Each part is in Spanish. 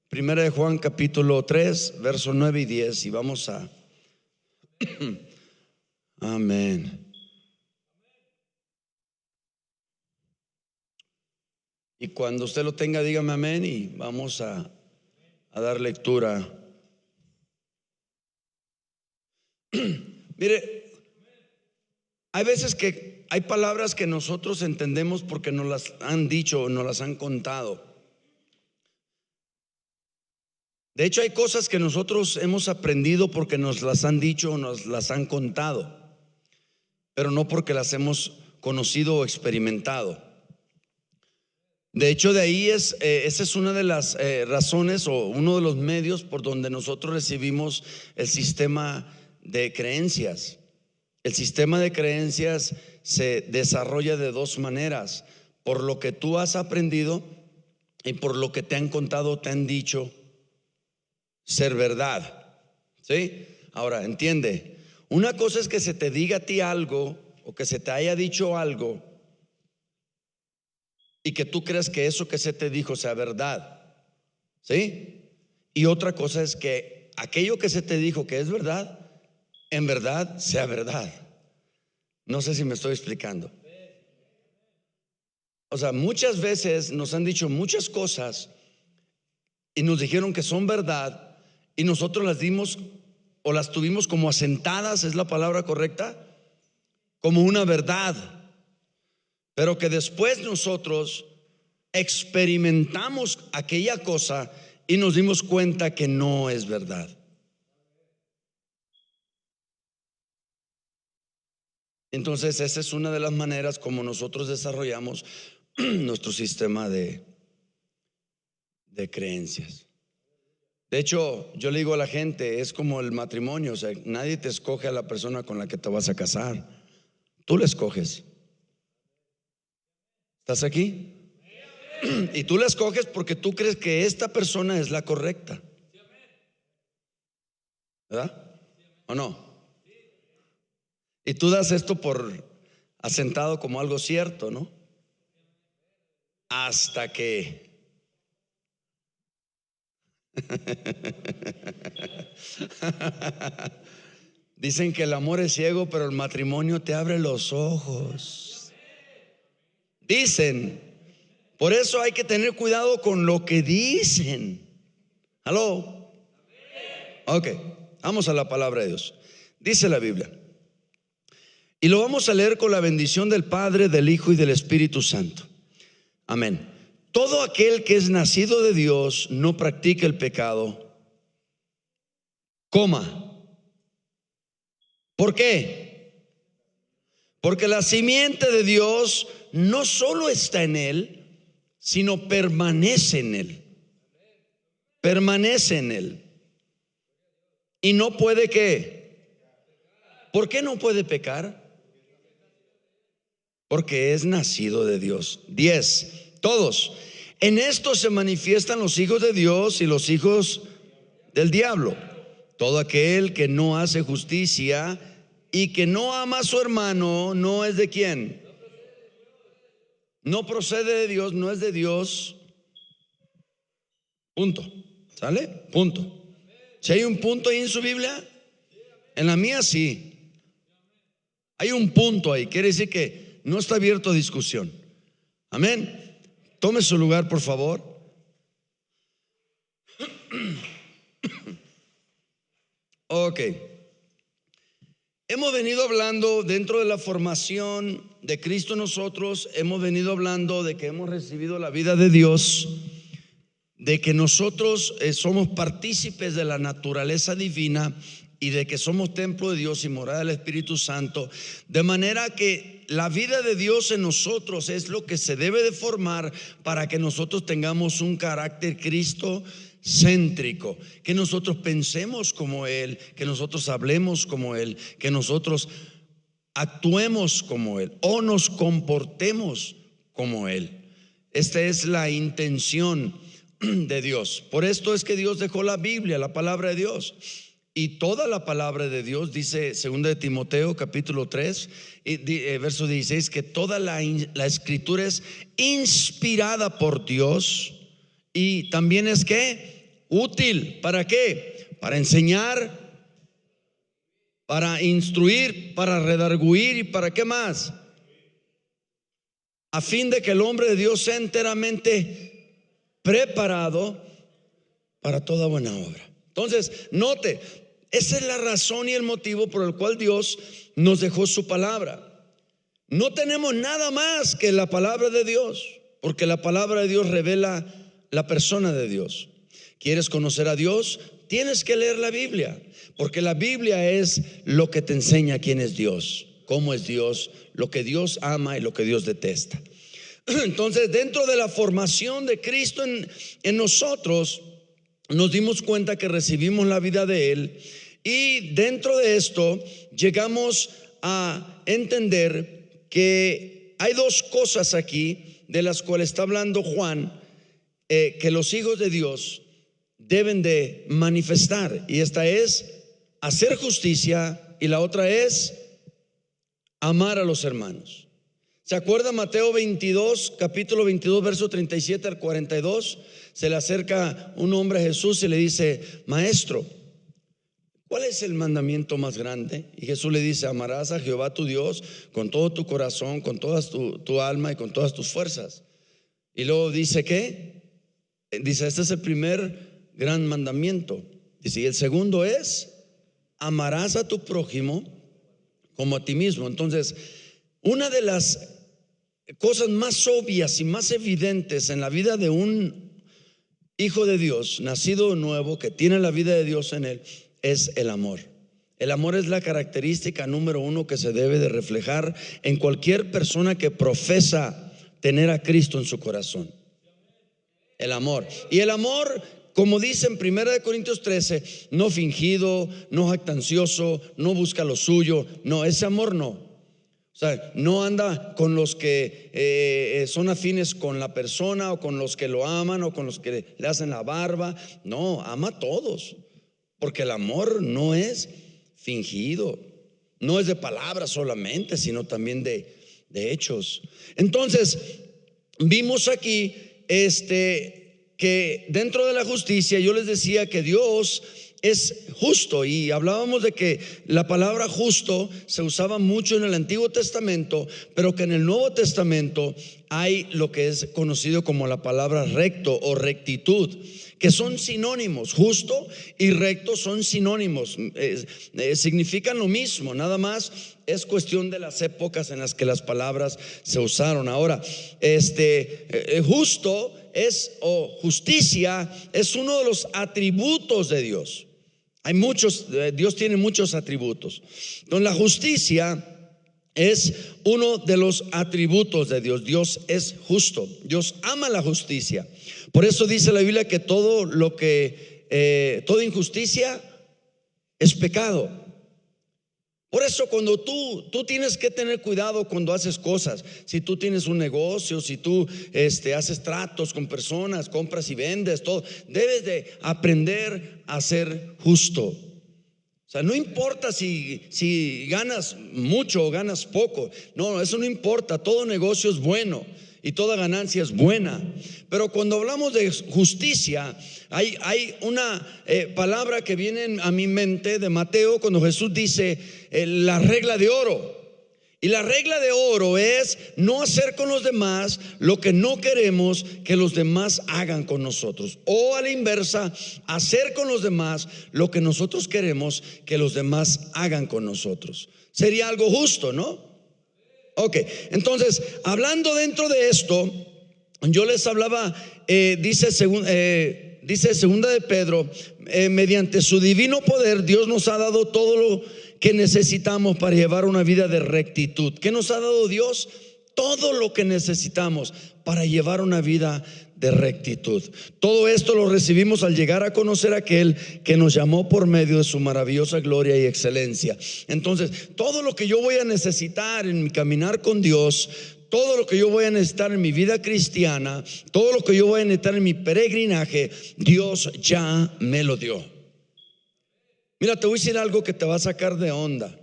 Primera de Juan capítulo 3, versos 9 y 10, y vamos a amén. Y cuando usted lo tenga, dígame amén y vamos a dar lectura. Mire, hay veces que hay palabras que nosotros entendemos porque nos las han dicho o nos las han contado. De hecho, hay cosas que nosotros hemos aprendido porque nos las han dicho o nos las han contado, pero no porque las hemos conocido o experimentado. De hecho, de ahí esa es una de las razones o uno de los medios por donde nosotros recibimos el sistema de creencias. El sistema de creencias se desarrolla de dos maneras: por lo que tú has aprendido y por lo que te han contado, te han dicho ser verdad. ¿Sí? Ahora, entiende, una cosa es que se te diga a ti algo o que se te haya dicho algo y que tú creas que eso que se te dijo sea verdad. ¿Sí? Y otra cosa es que aquello que se te dijo que es verdad, en verdad sea verdad. No sé si me estoy explicando. O sea, muchas veces nos han dicho muchas cosas y nos dijeron que son verdad y nosotros las dimos o las tuvimos como asentadas, ¿es la palabra correcta? Como una verdad. Pero que después nosotros experimentamos aquella cosa y nos dimos cuenta que no es verdad. Entonces esa es una de las maneras como nosotros desarrollamos nuestro sistema de creencias. De hecho, yo le digo a la gente, es como el matrimonio, o sea, nadie te escoge a la persona con la que te vas a casar, tú la escoges. ¿Estás aquí? Y tú la escoges porque tú crees que esta persona es la correcta, ¿verdad? ¿O no? Y tú das esto por asentado como algo cierto, ¿no? Hasta que dicen que el amor es ciego, pero el matrimonio te abre los ojos. Dicen. Por eso hay que tener cuidado con lo que dicen. ¿Aló? Ok, vamos a la palabra de Dios. Dice la Biblia, y lo vamos a leer con la bendición del Padre, del Hijo y del Espíritu Santo. Amén. Todo aquel que es nacido de Dios no practica el pecado. Coma. ¿Por qué? Porque la simiente de Dios no solo está en él, sino permanece en él. Permanece en él. Y no puede ¿qué? ¿Por qué no puede pecar? Porque es nacido de Dios. 10. Todos. En esto se manifiestan los hijos de Dios y los hijos del diablo. Todo aquel que no hace justicia y que no ama a su hermano no es de ¿quién? No procede de Dios, no es de Dios. Punto. ¿Sale? Punto. Si hay un punto ahí en su Biblia, en la mía sí. Hay un punto ahí, quiere decir que no está abierto a discusión. Amén. Tome su lugar, por favor. Ok. Hemos venido hablando dentro de la formación de Cristo en nosotros, hemos venido hablando de que hemos recibido la vida de Dios, de que nosotros somos partícipes de la naturaleza divina y de que somos templo de Dios y morada del Espíritu Santo, de manera que la vida de Dios en nosotros es lo que se debe de formar para que nosotros tengamos un carácter cristocéntrico, que nosotros pensemos como Él, que nosotros hablemos como Él, que nosotros actuemos como Él o nos comportemos como Él. Esta es la intención de Dios. Por esto es que Dios dejó la Biblia, la palabra de Dios. Y toda la palabra de Dios, dice 2 de Timoteo capítulo 3 verso 16, que toda la escritura es inspirada por Dios y también es que útil. ¿Para qué? Para enseñar, para instruir, para redarguir y para qué más, a fin de que el hombre de Dios sea enteramente preparado para toda buena obra. Entonces, note, esa es la razón y el motivo por el cual Dios nos dejó su palabra. No tenemos nada más que la palabra de Dios, porque la palabra de Dios revela la persona de Dios. ¿Quieres conocer a Dios? Tienes que leer la Biblia, porque la Biblia es lo que te enseña quién es Dios, cómo es Dios, lo que Dios ama y lo que Dios detesta. Entonces, dentro de la formación de Cristo en nosotros, nos dimos cuenta que recibimos la vida de Él, y dentro de esto llegamos a entender que hay dos cosas aquí de las cuales está hablando Juan, que los hijos de Dios deben de manifestar, y esta es hacer justicia y la otra es amar a los hermanos. ¿Se acuerda Mateo 22, capítulo 22, verso 37 al 42? Se le acerca un hombre a Jesús y le dice: Maestro, ¿cuál es el mandamiento más grande? Y Jesús le dice: amarás a Jehová tu Dios con todo tu corazón, con toda tu alma y con todas tus fuerzas. Y luego dice ¿qué? Dice: este es el primer gran mandamiento. Dice: y el segundo es: amarás a tu prójimo como a ti mismo. Entonces, una de las cosas más obvias y más evidentes en la vida de un hijo de Dios, nacido de nuevo, que tiene la vida de Dios en él, es el amor. El amor es la característica número uno que se debe de reflejar en cualquier persona que profesa tener a Cristo en su corazón. El amor. Y el amor, como dice en 1 Corintios 13, no fingido, no jactancioso, no busca lo suyo. No, ese amor no. O sea, no anda con los que son afines con la persona, o con los que lo aman, o con los que le hacen la barba. No, ama a todos, porque el amor no es fingido, no es de palabras solamente, sino también de hechos. Entonces, vimos aquí que dentro de la justicia, yo les decía que Dios es justo, y hablábamos de que la palabra justo se usaba mucho en el Antiguo Testamento, pero que en el Nuevo Testamento hay lo que es conocido como la palabra recto o rectitud, que son sinónimos. Justo y recto son sinónimos, significan lo mismo, nada más es cuestión de las épocas en las que las palabras se usaron. Ahora, justo es, o justicia, es uno de los atributos de Dios. Hay muchos, Dios tiene muchos atributos. Entonces, la justicia es uno de los atributos de Dios. Dios es justo, Dios ama la justicia. Por eso dice la Biblia que toda injusticia es pecado. Por eso cuando tú tienes que tener cuidado cuando haces cosas. Si tú tienes un negocio, si tú haces tratos con personas, compras y vendes, todo, debes de aprender a ser justo. O sea, no importa si ganas mucho o ganas poco. No, eso no importa. Todo negocio es bueno y toda ganancia es buena. Pero cuando hablamos de justicia, hay una palabra que viene a mi mente de Mateo, cuando Jesús dice la regla de oro. Y la regla de oro es no hacer con los demás lo que no queremos que los demás hagan con nosotros, o a la inversa, hacer con los demás lo que nosotros queremos que los demás hagan con nosotros. Sería algo justo, ¿no? Ok, entonces, hablando dentro de esto, yo les hablaba, dice segunda de Pedro, mediante su divino poder Dios nos ha dado todo lo que necesitamos para llevar una vida de rectitud. ¿Qué nos ha dado Dios? Todo lo que necesitamos para llevar una vida de rectitud. Todo esto lo recibimos al llegar a conocer a aquel que nos llamó por medio de su maravillosa gloria y excelencia. Entonces, todo lo que yo voy a necesitar en mi caminar con Dios, todo lo que yo voy a necesitar en mi vida cristiana, todo lo que yo voy a necesitar en mi peregrinaje, Dios ya me lo dio. Mira, te voy a decir algo que te va a sacar de onda.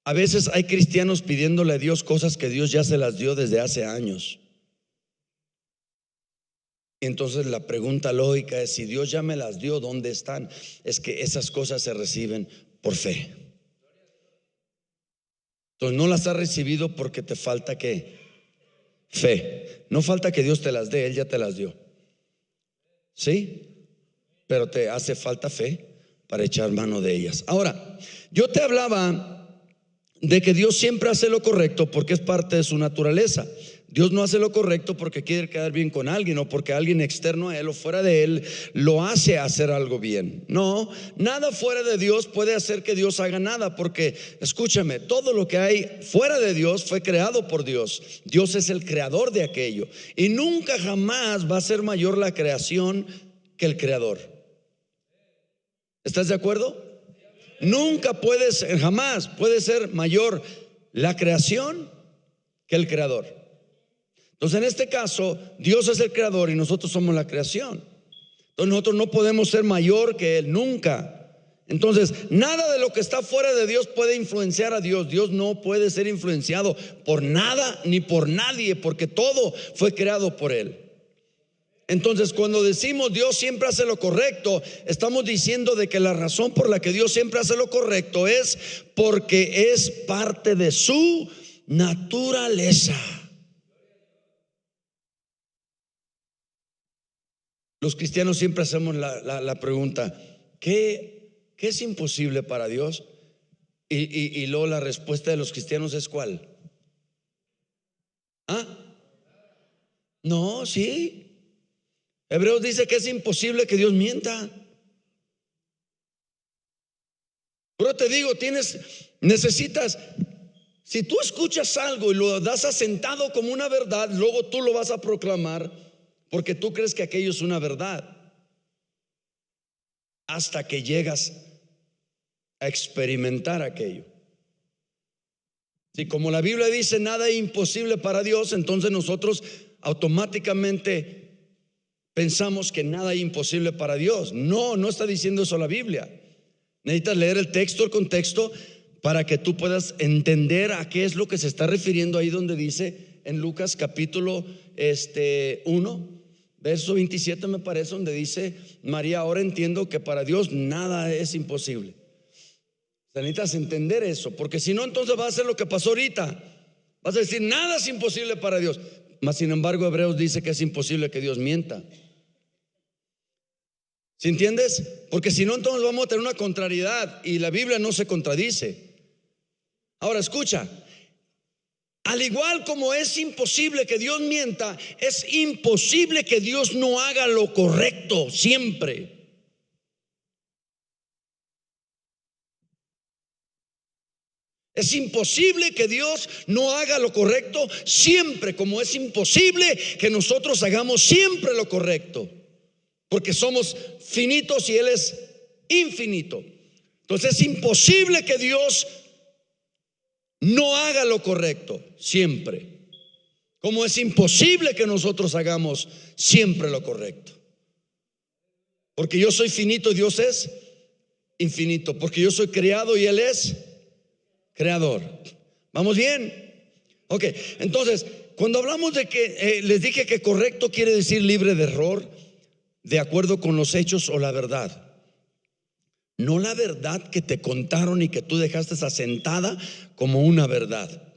A veces hay cristianos pidiéndole a Dios cosas que Dios ya se las dio desde hace años. Entonces la pregunta lógica es: si Dios ya me las dio, ¿dónde están? Es que esas cosas se reciben por fe. Entonces no las has recibido porque te falta ¿qué? Fe. No falta que Dios te las dé, Él ya te las dio. ¿Sí? Pero te hace falta fe para echar mano de ellas. Ahora, yo te hablaba de que Dios siempre hace lo correcto porque es parte de su naturaleza. Dios no hace lo correcto porque quiere quedar bien con alguien o porque alguien externo a Él o fuera de Él lo hace hacer algo bien. No, nada fuera de Dios puede hacer que Dios haga nada, porque escúchame, todo lo que hay fuera de Dios fue creado por Dios. Dios es el creador de aquello y nunca jamás va a ser mayor la creación que el creador. ¿Estás de acuerdo? Nunca puede ser, jamás puede ser mayor la creación que el creador. Entonces, en este caso, Dios es el creador y nosotros somos la creación. Entonces nosotros no podemos ser mayor que Él, nunca. Entonces, nada de lo que está fuera de Dios puede influenciar a Dios. Dios no puede ser influenciado por nada ni por nadie, porque todo fue creado por Él. Entonces, cuando decimos Dios siempre hace lo correcto, estamos diciendo de que la razón por la que Dios siempre hace lo correcto es porque es parte de su naturaleza. Los cristianos siempre hacemos la pregunta: ¿qué es imposible para Dios? Y luego la respuesta de los cristianos es ¿cuál? ¿Ah? No, sí. Hebreos dice que es imposible que Dios mienta. Pero te digo, necesitas, si tú escuchas algo y lo das asentado como una verdad, luego tú lo vas a proclamar porque tú crees que aquello es una verdad, hasta que llegas a experimentar aquello. Si como la Biblia dice nada es imposible para Dios, entonces nosotros automáticamente pensamos que nada es imposible para Dios. No, no está diciendo eso la Biblia. Necesitas leer el texto, el contexto, para que tú puedas entender a qué es lo que se está refiriendo ahí donde dice en Lucas capítulo 1 verso 27, me parece, donde dice María: ahora entiendo que para Dios nada es imposible. Necesitas entender eso, porque si no, entonces vas a hacer lo que pasó ahorita. Vas a decir nada es imposible para Dios, mas sin embargo Hebreos dice que es imposible que Dios mienta. ¿Sí entiendes? Porque si no, entonces vamos a tener una contrariedad y la Biblia no se contradice. Ahora escucha, al igual como es imposible que Dios mienta, es imposible que Dios no haga lo correcto siempre. Es imposible que Dios no haga lo correcto siempre, como es imposible que nosotros hagamos siempre lo correcto, porque somos finitos y Él es infinito. Entonces es imposible que Dios no haga lo correcto siempre, como es imposible que nosotros hagamos siempre lo correcto. Porque yo soy finito y Dios es infinito, porque yo soy creado y Él es creador. ¿Vamos bien? Ok, entonces cuando hablamos de que les dije que correcto quiere decir libre de error, de acuerdo con los hechos o la verdad. No la verdad que te contaron y que tú dejaste asentada como una verdad.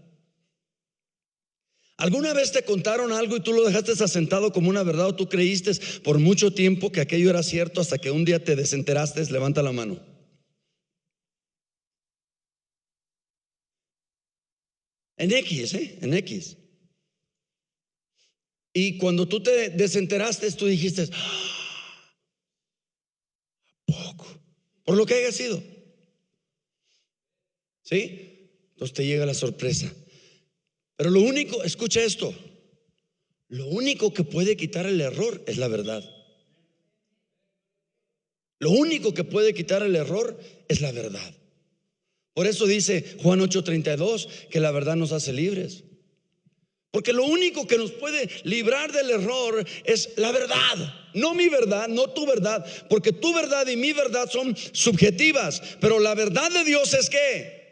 ¿Alguna vez te contaron algo y tú lo dejaste asentado como una verdad, o tú creíste por mucho tiempo que aquello era cierto hasta que un día te desenteraste? Levanta la mano. En X. Y cuando tú te desenteraste, tú dijiste: poco, por lo que haya sido. ¿Sí? Entonces te llega la sorpresa. Pero lo único, escucha esto, lo único que puede quitar el error es la verdad. Lo único que puede quitar el error es la verdad. Por eso dice Juan 8:32 que la verdad nos hace libres. Porque lo único que nos puede librar del error es la verdad. No mi verdad, no tu verdad, porque tu verdad y mi verdad son subjetivas. Pero la verdad de Dios es ¿qué?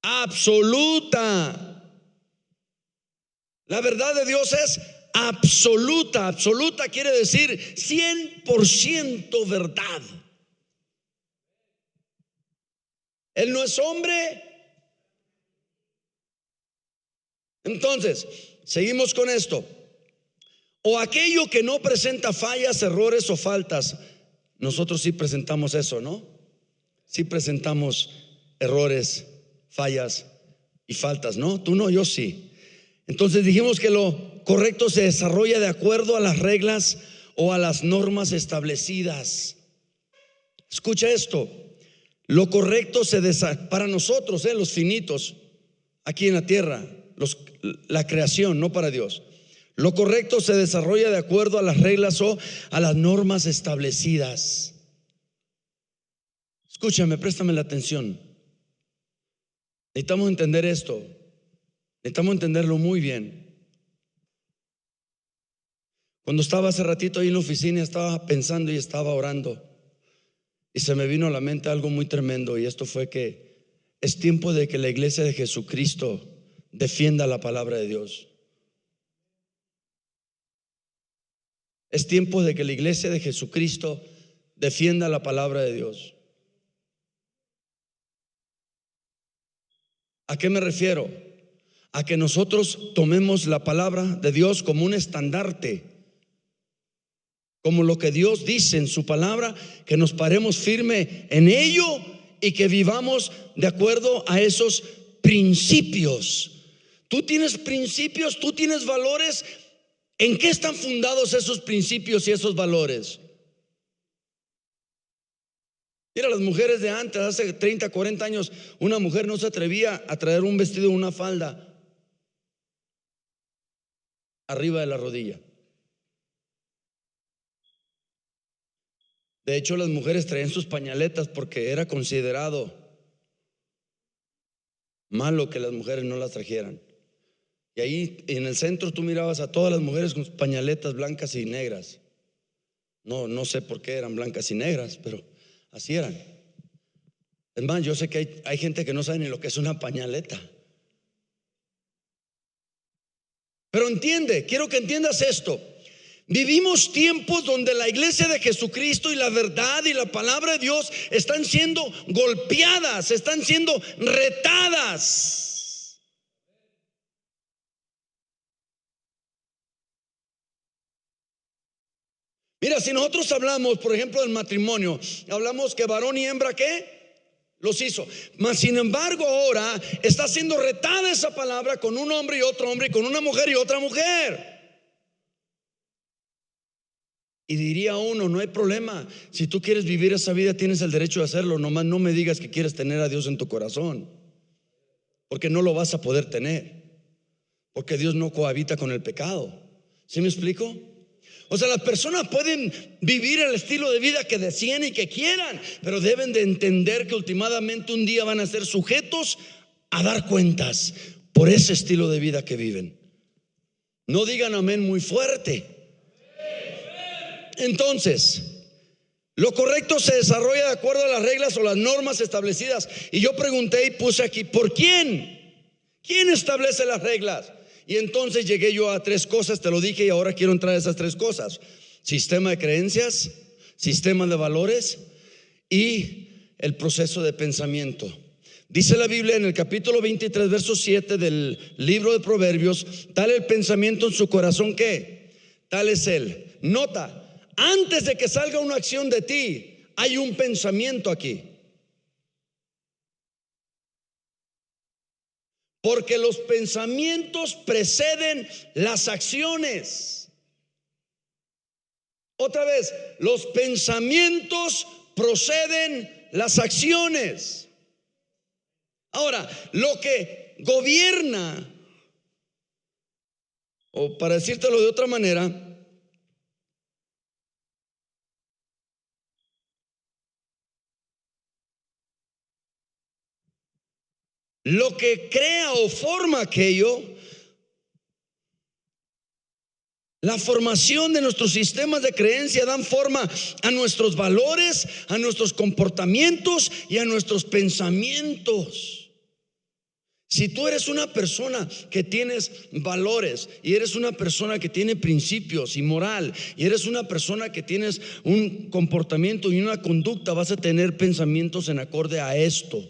Absoluta. La verdad de Dios es absoluta. Absoluta quiere decir 100% verdad. Él no es hombre. Entonces, seguimos con esto. O aquello que no presenta fallas, errores o faltas. Nosotros sí presentamos eso, ¿no? Sí presentamos errores, fallas y faltas, ¿no? Tú no, yo sí. Entonces dijimos que lo correcto se desarrolla de acuerdo a las reglas o a las normas establecidas. Escucha esto. Lo correcto se desarrolla para nosotros, los finitos, aquí en la tierra, la creación, no para Dios. Lo correcto se desarrolla de acuerdo a las reglas o a las normas establecidas. Escúchame, préstame la atención. Necesitamos entender esto. Necesitamos entenderlo muy bien. Cuando estaba hace ratito ahí en la oficina, estaba pensando y estaba orando, y se me vino a la mente algo muy tremendo, y esto fue que es tiempo de que la iglesia de Jesucristo defienda la palabra de Dios. Es tiempo de que la iglesia de Jesucristo defienda la palabra de Dios. ¿A qué me refiero? A que nosotros tomemos la palabra de Dios como un estandarte, como lo que Dios dice en su palabra, que nos paremos firme en ello y que vivamos de acuerdo a esos principios. Tú tienes principios, tú tienes valores. ¿En qué están fundados esos principios y esos valores? Mira, las mujeres de antes, hace 30, 40 años, una mujer no se atrevía a traer un vestido o una falda arriba de la rodilla. De hecho, las mujeres traían sus pañaletas porque era considerado malo que las mujeres no las trajeran. Y ahí en el centro tú mirabas a todas las mujeres con sus pañaletas blancas y negras. No sé por qué eran blancas y negras, pero así eran. Es más, yo sé que hay gente que no sabe ni lo que es una pañaleta. Pero entiende, quiero que entiendas esto. Vivimos tiempos donde la iglesia de Jesucristo y la verdad y la palabra de Dios están siendo golpeadas, están siendo retadas. Mira, si nosotros hablamos, por ejemplo, del matrimonio, hablamos que varón y hembra, ¿qué? Los hizo. Mas sin embargo ahora está siendo retada esa palabra con un hombre y otro hombre, y con una mujer y otra mujer. Y diría uno, no hay problema. Si tú quieres vivir esa vida, tienes el derecho de hacerlo. Nomás no me digas que quieres tener a Dios en tu corazón, porque no lo vas a poder tener, porque Dios no cohabita con el pecado. ¿Sí me explico? O sea, las personas pueden vivir el estilo de vida que deseen y que quieran, pero deben de entender que últimamente un día van a ser sujetos a dar cuentas por ese estilo de vida que viven. No digan amén muy fuerte. Entonces, lo correcto se desarrolla de acuerdo a las reglas o las normas establecidas. Y yo pregunté y puse aquí, ¿por quién? ¿Quién establece las reglas? Y entonces llegué yo a 3 cosas, te lo dije, y ahora quiero entrar a esas 3 cosas: sistema de creencias, sistema de valores y el proceso de pensamiento. Dice la Biblia en el capítulo 23, verso 7 del libro de Proverbios: tal el pensamiento en su corazón que tal es él. Nota, antes de que salga una acción de ti, hay un pensamiento aquí. Porque los pensamientos preceden las acciones. Otra vez, los pensamientos proceden las acciones. Ahora, lo que gobierna, o para decírtelo de otra manera, lo que crea o forma aquello, la formación de nuestros sistemas de creencia dan forma a nuestros valores, a nuestros comportamientos y a nuestros pensamientos. Si tú eres una persona que tienes valores y eres una persona que tiene principios y moral y eres una persona que tienes un comportamiento y una conducta, vas a tener pensamientos en acorde a esto.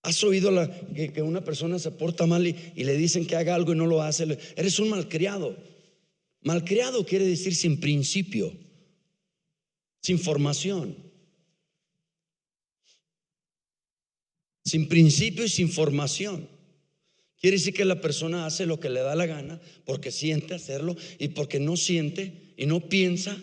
¿Has oído que una persona se porta mal y le dicen que haga algo y no lo hace? Eres un malcriado. Malcriado quiere decir sin principio, sin formación. Sin principio y sin formación. Quiere decir que la persona hace lo que le da la gana porque siente hacerlo y porque no siente y no piensa.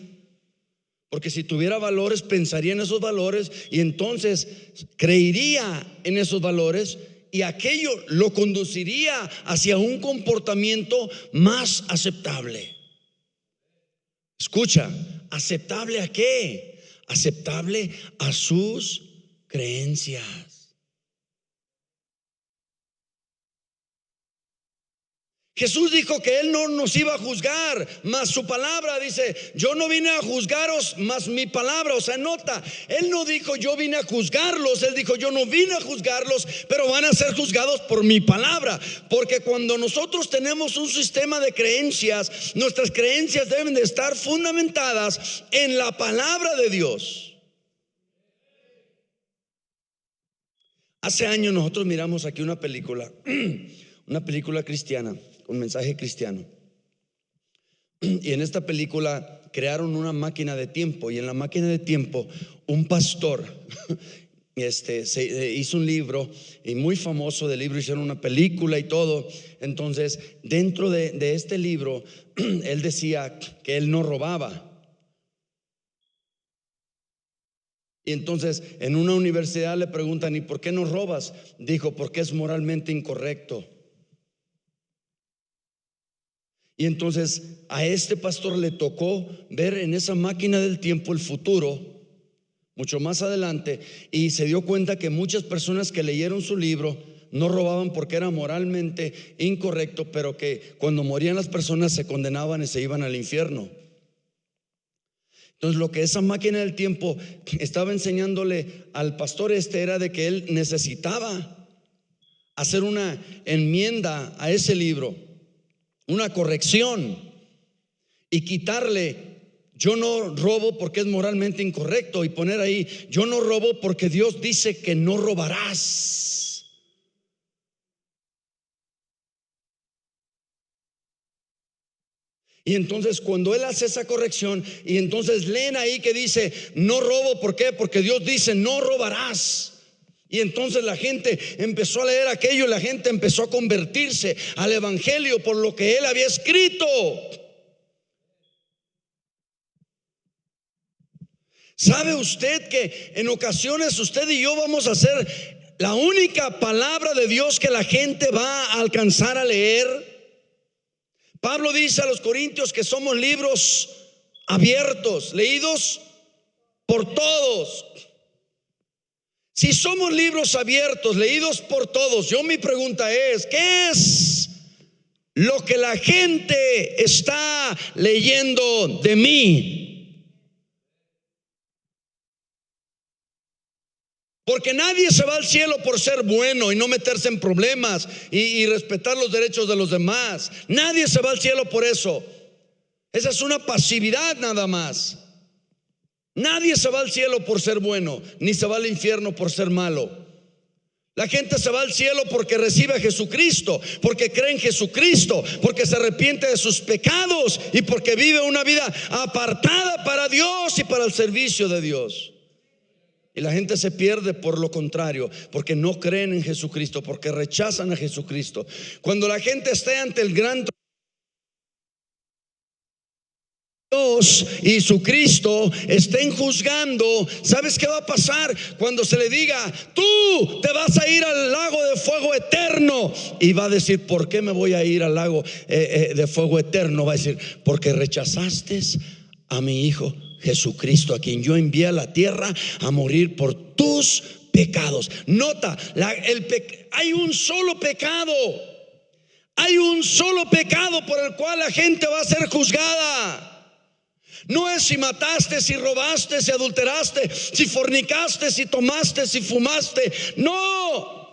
Porque si tuviera valores, pensaría en esos valores y entonces creería en esos valores y aquello lo conduciría hacia un comportamiento más aceptable. Escucha, ¿aceptable a qué? Aceptable a sus creencias. Jesús dijo que Él no nos iba a juzgar, mas su palabra dice: yo no vine a juzgaros, mas mi palabra. O sea, nota, Él no dijo yo vine a juzgarlos, Él dijo yo no vine a juzgarlos, pero van a ser juzgados por mi palabra. Porque cuando nosotros tenemos un sistema de creencias, nuestras creencias deben de estar fundamentadas en la palabra de Dios. Hace años nosotros miramos aquí una película cristiana, un mensaje cristiano. Y en esta película crearon una máquina de tiempo, y en la máquina de tiempo un pastor se hizo un libro, y muy famoso del libro, hicieron una película y todo. Entonces dentro de este libro él decía que él no robaba. Y entonces en una universidad le preguntan: ¿y por qué no robas? Dijo: porque es moralmente incorrecto. Y entonces a este pastor le tocó ver en esa máquina del tiempo el futuro, mucho más adelante, y se dio cuenta que muchas personas que leyeron su libro no robaban porque era moralmente incorrecto, pero que cuando morían las personas se condenaban y se iban al infierno. Entonces lo que esa máquina del tiempo estaba enseñándole al pastor era de que él necesitaba hacer una enmienda a ese libro, una corrección, y quitarle yo no robo porque es moralmente incorrecto, y poner ahí yo no robo porque Dios dice que no robarás. Y entonces cuando él hace esa corrección, y entonces leen ahí que dice no robo, ¿por qué? Porque Dios dice no robarás. Y entonces la gente empezó a leer aquello, y la gente empezó a convertirse al evangelio por lo que él había escrito. ¿Sabe usted que en ocasiones usted y yo vamos a ser la única palabra de Dios que la gente va a alcanzar a leer? Pablo dice a los Corintios que somos libros abiertos, leídos por todos. Si somos libros abiertos, leídos por todos, mi pregunta es: ¿qué es lo que la gente está leyendo de mí? Porque nadie se va al cielo por ser bueno y no meterse en problemas y respetar los derechos de los demás. Nadie se va al cielo por eso. Esa es una pasividad nada más. Nadie se va al cielo por ser bueno, ni se va al infierno por ser malo. La gente se va al cielo porque recibe a Jesucristo, porque cree en Jesucristo, porque se arrepiente de sus pecados y porque vive una vida apartada para Dios y para el servicio de Dios. Y la gente se pierde por lo contrario, porque no creen en Jesucristo, porque rechazan a Jesucristo. Cuando la gente esté ante el gran Dios y su Cristo estén juzgando, ¿sabes qué va a pasar? Cuando se le diga: tú te vas a ir al lago de fuego eterno, y va a decir: ¿por qué me voy a ir al lago de fuego eterno? Va a decir: porque rechazaste a mi Hijo Jesucristo, a quien yo envié a la tierra a morir por tus pecados. Nota, hay un solo pecado. Hay un solo pecado por el cual la gente va a ser juzgada. No es si mataste, si robaste, si adulteraste, si fornicaste, si tomaste, si fumaste. No,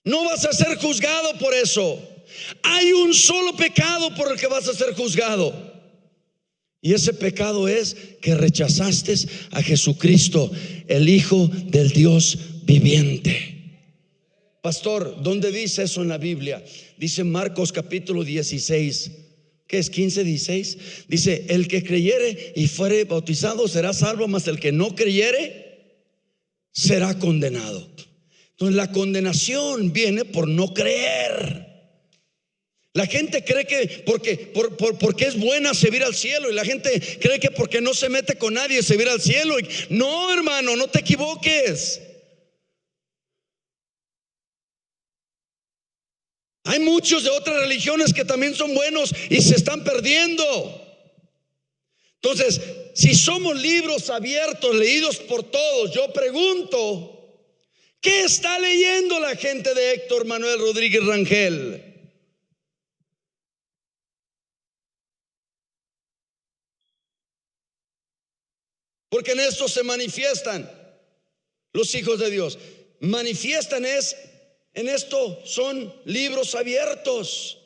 no vas a ser juzgado por eso. Hay un solo pecado por el que vas a ser juzgado. Y ese pecado es que rechazaste a Jesucristo, el Hijo del Dios viviente. Pastor, ¿dónde dice eso en la Biblia? Dice Marcos capítulo 16. ¿Qué es 15, 16? Dice: el que creyere y fuere bautizado será salvo, mas el que no creyere será condenado. Entonces la condenación viene por no creer. La gente cree que porque es buena se va a ir al cielo, y la gente cree que porque no se mete con nadie se va a ir al cielo. No, hermano, no te equivoques. Hay muchos de otras religiones que también son buenos y se están perdiendo. Entonces, si somos libros abiertos, leídos por todos, yo pregunto: ¿qué está leyendo la gente de Héctor Manuel Rodríguez Rangel? Porque en esto se manifiestan los hijos de Dios. Manifiestan en esto son libros abiertos.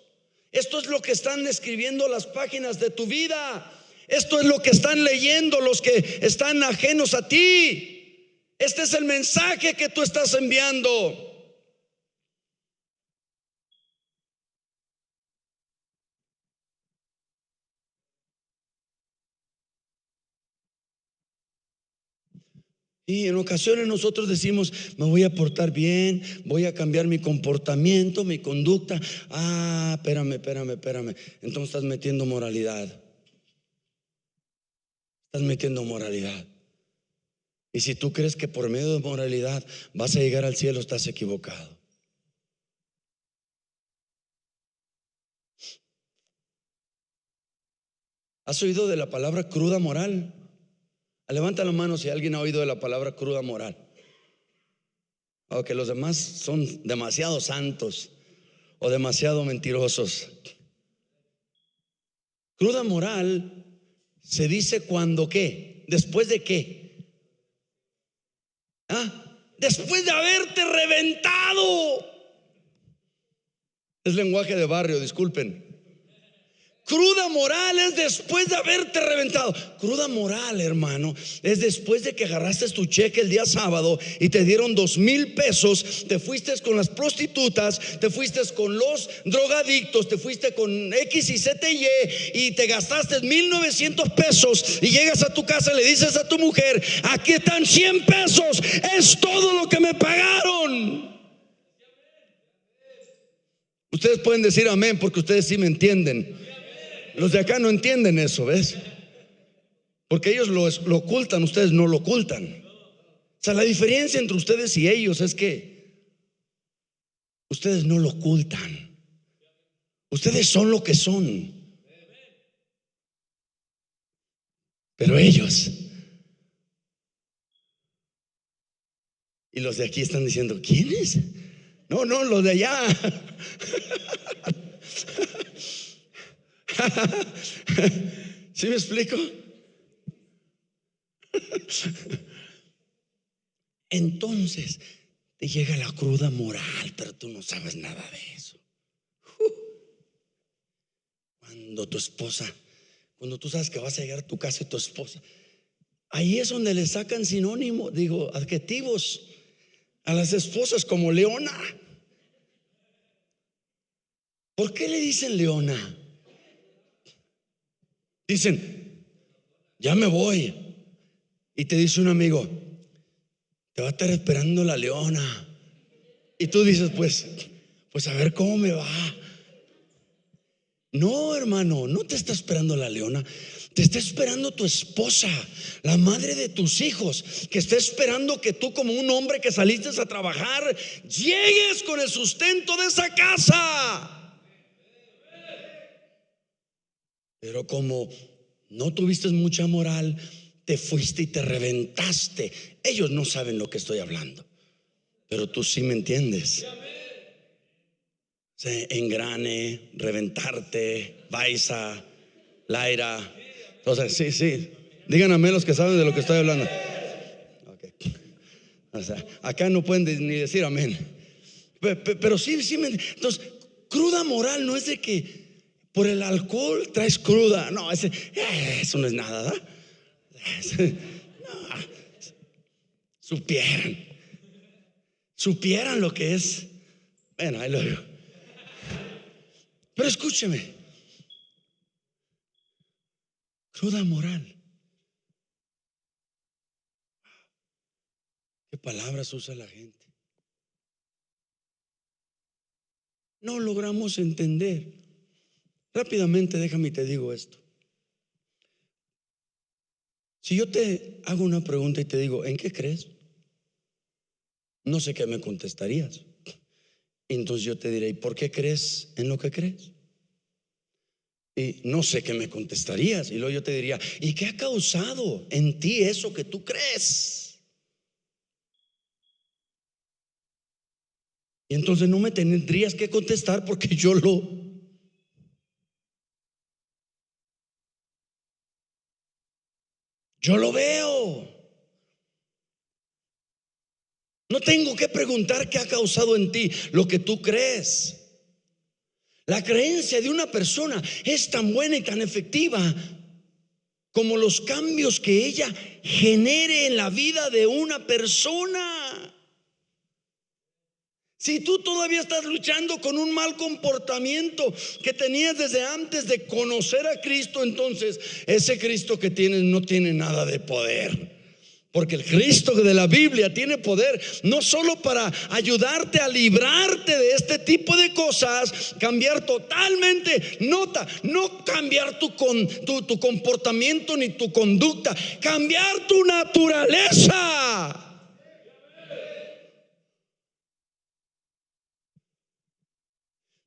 Esto es lo que están escribiendo las páginas de tu vida. Esto es lo que están leyendo los que están ajenos a ti. Este es el mensaje que tú estás enviando. Y en ocasiones nosotros decimos: me voy a portar bien, voy a cambiar mi comportamiento, mi conducta. Espérame. Entonces estás metiendo moralidad. Estás metiendo moralidad. Y si tú crees que por medio de moralidad vas a llegar al cielo, estás equivocado. ¿Has oído de la palabra cruda moral? Levanta la mano si alguien ha oído de la palabra cruda moral. Aunque los demás son demasiado santos o demasiado mentirosos. Cruda moral se dice cuando ¿qué? ¿Después de qué? Después de haberte reventado. Es lenguaje de barrio, disculpen. Cruda moral es después de haberte reventado. Cruda moral, hermano, es después de que agarraste tu cheque el día sábado y te dieron 2,000 pesos. Te fuiste con las prostitutas, te fuiste con los drogadictos, te fuiste con X y Z y Y te gastaste 1,900 pesos. Y llegas a tu casa y le dices a tu mujer: aquí están 100 pesos, es todo lo que me pagaron. Ustedes pueden decir amén porque ustedes sí me entienden. Los de acá no entienden eso, ¿ves? Porque ellos lo ocultan, ustedes no lo ocultan. O sea, la diferencia entre ustedes y ellos es que ustedes no lo ocultan. Ustedes son lo que son. Pero ellos, y los de aquí están diciendo: ¿quiénes? No, los de allá. ¿Sí me explico? Entonces te llega la cruda moral, pero tú no sabes nada de eso. Cuando tu esposa, cuando tú sabes que vas a llegar a tu casa y tu esposa, ahí es donde le sacan adjetivos a las esposas como leona. ¿Por qué le dicen leona? Dicen: ya me voy. Y te dice un amigo: te va a estar esperando la leona. Y tú dices: pues a ver cómo me va. No, hermano, no te está esperando la leona. Te está esperando tu esposa, la madre de tus hijos, que está esperando que tú, como un hombre que saliste a trabajar, llegues con el sustento de esa casa. Pero como no tuviste mucha moral, te fuiste y te reventaste. Ellos no saben lo que estoy hablando, pero tú sí me entiendes. Engrane, reventarte, Baiza, Laira. Entonces, sí, sí. Díganme los que saben de lo que estoy hablando. Okay. O sea, acá no pueden ni decir amén. Pero sí, sí. Entonces, cruda moral no es de que por el alcohol traes cruda. No, eso no es nada, ¿verdad? No, supieran lo que es. Bueno, ahí lo digo. Pero escúcheme, cruda moral. ¿Qué palabras usa la gente? No logramos entender. Rápidamente, déjame y te digo esto. Si yo te hago una pregunta y te digo, ¿en qué crees? No sé qué me contestarías. Entonces yo te diré, ¿y por qué crees en lo que crees? Y no sé qué me contestarías. Y luego yo te diría, ¿y qué ha causado en ti eso que tú crees? Y entonces no me tendrías que contestar porque yo lo veo. No tengo que preguntar qué ha causado en ti lo que tú crees. La creencia de una persona es tan buena y tan efectiva como los cambios que ella genere en la vida de una persona. Si tú todavía estás luchando con un mal comportamiento que tenías desde antes de conocer a Cristo, entonces ese Cristo que tienes no tiene nada de poder. Porque el Cristo de la Biblia tiene poder no solo para ayudarte a librarte de este tipo de cosas, cambiar totalmente, nota, no cambiar tu comportamiento ni tu conducta, cambiar tu naturaleza.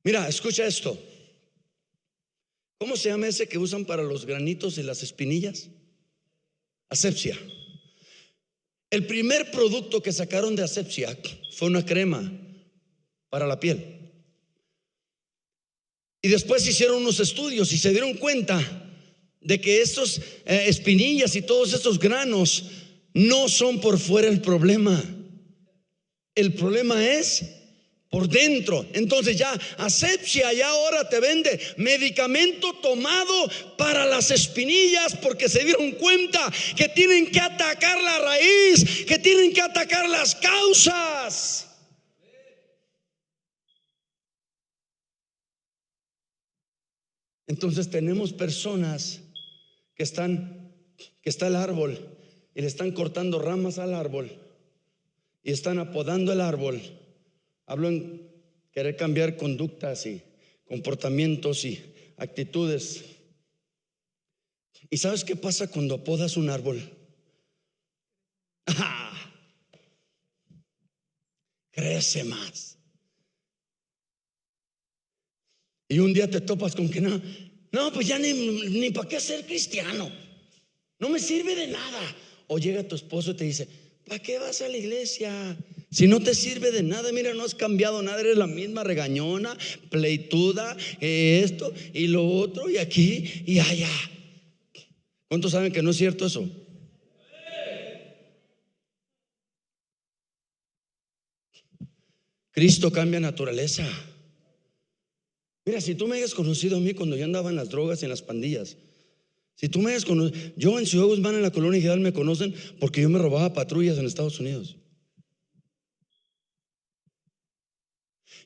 Mira, escucha esto. ¿Cómo se llama ese que usan para los granitos y las espinillas? Asepsia. El primer producto que sacaron de Asepsia fue una crema para la piel. Y después hicieron unos estudios y se dieron cuenta de que estos espinillas y todos estos granos no son por fuera el problema. El problema es por dentro. Entonces ya Asepsia ya ahora te vende medicamento tomado para las espinillas, porque se dieron cuenta que tienen que atacar la raíz, que tienen que atacar las causas. Entonces tenemos personas que está el árbol y le están cortando ramas al árbol y están apodando el árbol. Hablo en querer cambiar conductas y comportamientos y actitudes. ¿Y sabes qué pasa cuando apodas un árbol? Crece más. Y un día te topas con que no, pues ya ni para qué ser cristiano, no me sirve de nada. O llega tu esposo y te dice, ¿para qué vas a la iglesia? Si no te sirve de nada, mira, no has cambiado nada, eres la misma regañona, pleituda, esto y lo otro, y aquí y allá. ¿Cuántos saben que no es cierto eso? Cristo cambia naturaleza. Mira, si tú me hayas conocido a mí cuando yo andaba en las drogas y en las pandillas, si tú me hayas conocido, yo en Ciudad Guzmán, en la Colonia Ejidal, me conocen porque yo me robaba patrullas en Estados Unidos.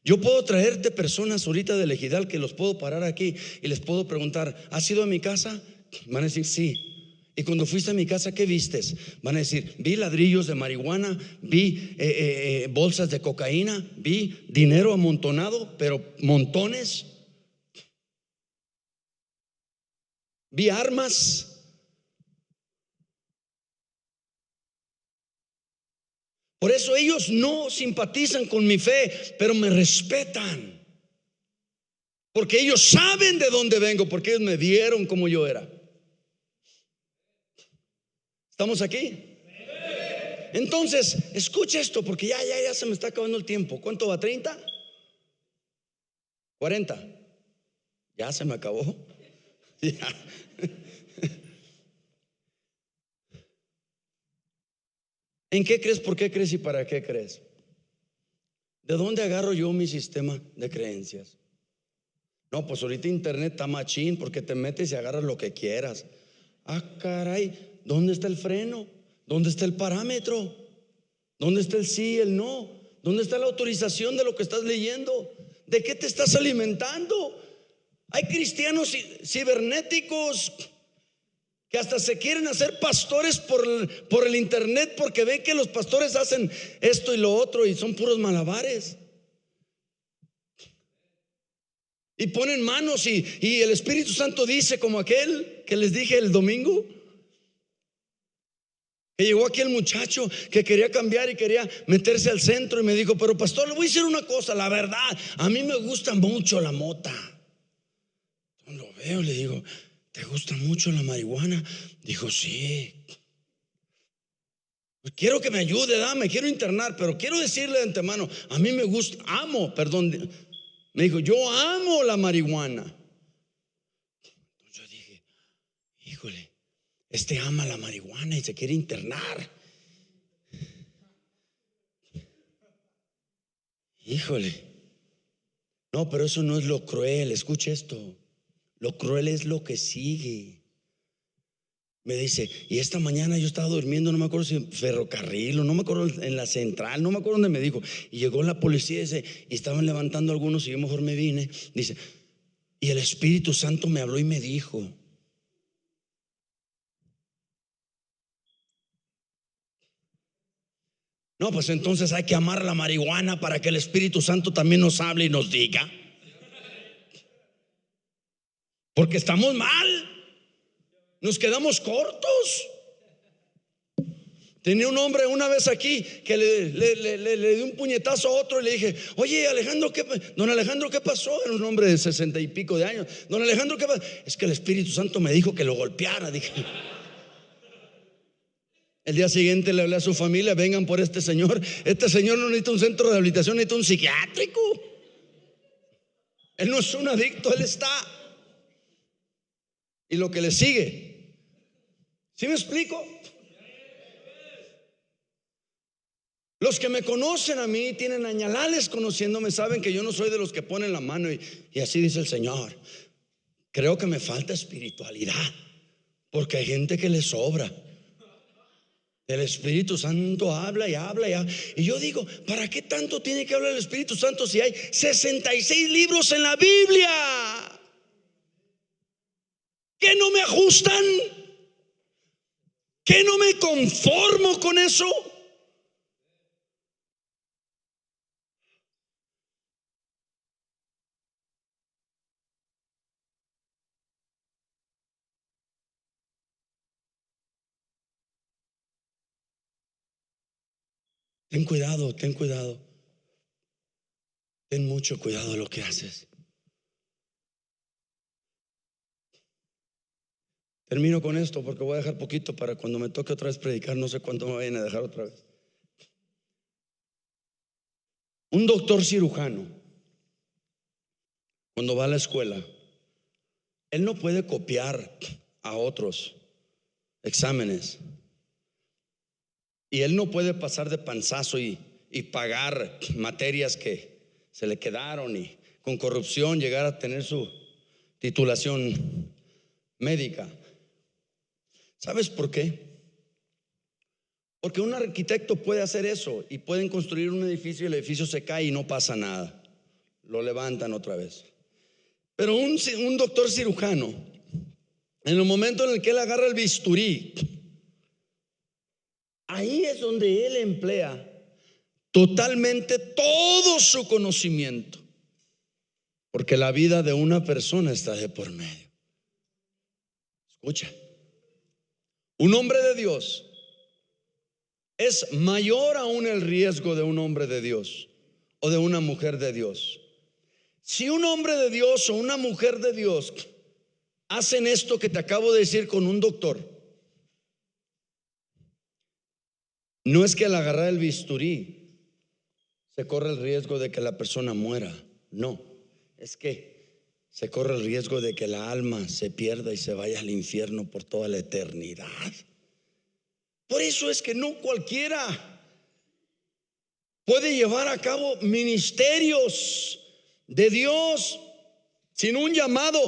Yo puedo traerte personas ahorita del Ejidal que los puedo parar aquí y les puedo preguntar, ¿has ido a mi casa? Van a decir sí. Y cuando fuiste a mi casa, ¿qué vistes? Van a decir, vi ladrillos de marihuana, vi bolsas de cocaína, vi dinero amontonado, pero montones, vi armas. Por eso ellos no simpatizan con mi fe, pero me respetan. Porque ellos saben de dónde vengo, porque ellos me vieron como yo era. ¿Estamos aquí? Entonces, escucha esto, porque ya se me está acabando el tiempo. ¿Cuánto va? ¿30? ¿40? Ya se me acabó. Ya. ¿En qué crees? ¿Por qué crees? ¿Y para qué crees? ¿De dónde agarro yo mi sistema de creencias? No, pues ahorita internet está machín, porque te metes y agarras lo que quieras. Ah, caray, ¿dónde está el freno? ¿Dónde está el parámetro? ¿Dónde está el sí y el no? ¿Dónde está la autorización de lo que estás leyendo? ¿De qué te estás alimentando? Hay cristianos cibernéticos que hasta se quieren hacer pastores por el internet, porque ven que los pastores hacen esto y lo otro y son puros malabares. Y ponen manos y el Espíritu Santo dice, como aquel que les dije el domingo, que llegó aquí el muchacho que quería cambiar y quería meterse al centro y me dijo: pero pastor, le voy a decir una cosa, la verdad, a mí me gusta mucho la mota. Lo veo, le digo: ¿te gusta mucho la marihuana? Dijo: sí. Pues quiero que me ayude, me quiero internar, pero quiero decirle de antemano, a mí me gusta, me dijo: yo amo la marihuana. Entonces yo dije: híjole, ama la marihuana y se quiere internar. Híjole. No, pero eso no es lo cruel. Escuche esto. Lo cruel es lo que sigue. Me dice: y esta mañana yo estaba durmiendo, no me acuerdo si en Ferrocarril o no me acuerdo, en la central, no me acuerdo dónde me dijo. Y llegó la policía y estaban levantando algunos y yo mejor me vine. Dice: y el Espíritu Santo me habló y me dijo. No, pues entonces hay que amar la marihuana para que el Espíritu Santo también nos hable y nos diga. Porque estamos mal. Nos quedamos cortos. Tenía un hombre una vez aquí que le dio un puñetazo a otro y le dije: oye, Alejandro, don Alejandro, ¿qué pasó? Era un hombre de 60 y pico de años. Don Alejandro, ¿qué pasó? Es que el Espíritu Santo me dijo que lo golpeara. Dije. El día siguiente le hablé a su familia: vengan por este señor. Este señor no necesita un centro de rehabilitación, necesita un psiquiátrico. Él no es un adicto, él está. Y lo que le sigue. ¿Sí me explico? Los que me conocen a mí, tienen añalales conociéndome, saben que yo no soy de los que ponen la mano y así dice el Señor. Creo que me falta espiritualidad, porque hay gente que le sobra. El Espíritu Santo habla y habla y habla. Y yo digo: ¿para qué tanto tiene que hablar el Espíritu Santo si hay 66 libros en la Biblia? ¿Que no me ajustan? ¿Que no me conformo con eso? Ten cuidado, ten cuidado. Ten mucho cuidado de lo que haces. Termino con esto porque voy a dejar poquito para cuando me toque otra vez predicar. No sé cuánto me vayan a dejar otra vez. Un doctor cirujano, cuando va a la escuela, él no puede copiar a otros exámenes. Y él no puede pasar de panzazo y pagar materias que se le quedaron y con corrupción llegar a tener su titulación médica. ¿Sabes por qué? Porque un arquitecto puede hacer eso y pueden construir un edificio y el edificio se cae y no pasa nada. Lo levantan otra vez. Pero un doctor cirujano, en el momento en el que él agarra el bisturí, ahí es donde él emplea totalmente todo su conocimiento, porque la vida de una persona está de por medio. Escucha, un hombre de Dios es mayor aún el riesgo de un hombre de Dios o de una mujer de Dios. Si un hombre de Dios o una mujer de Dios hacen esto que te acabo de decir con un doctor, no es que al agarrar el bisturí se corre el riesgo de que la persona muera. No, es que se corre el riesgo de que la alma se pierda y se vaya al infierno por toda la eternidad. Por eso es que no cualquiera puede llevar a cabo ministerios de Dios sin un llamado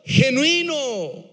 genuino.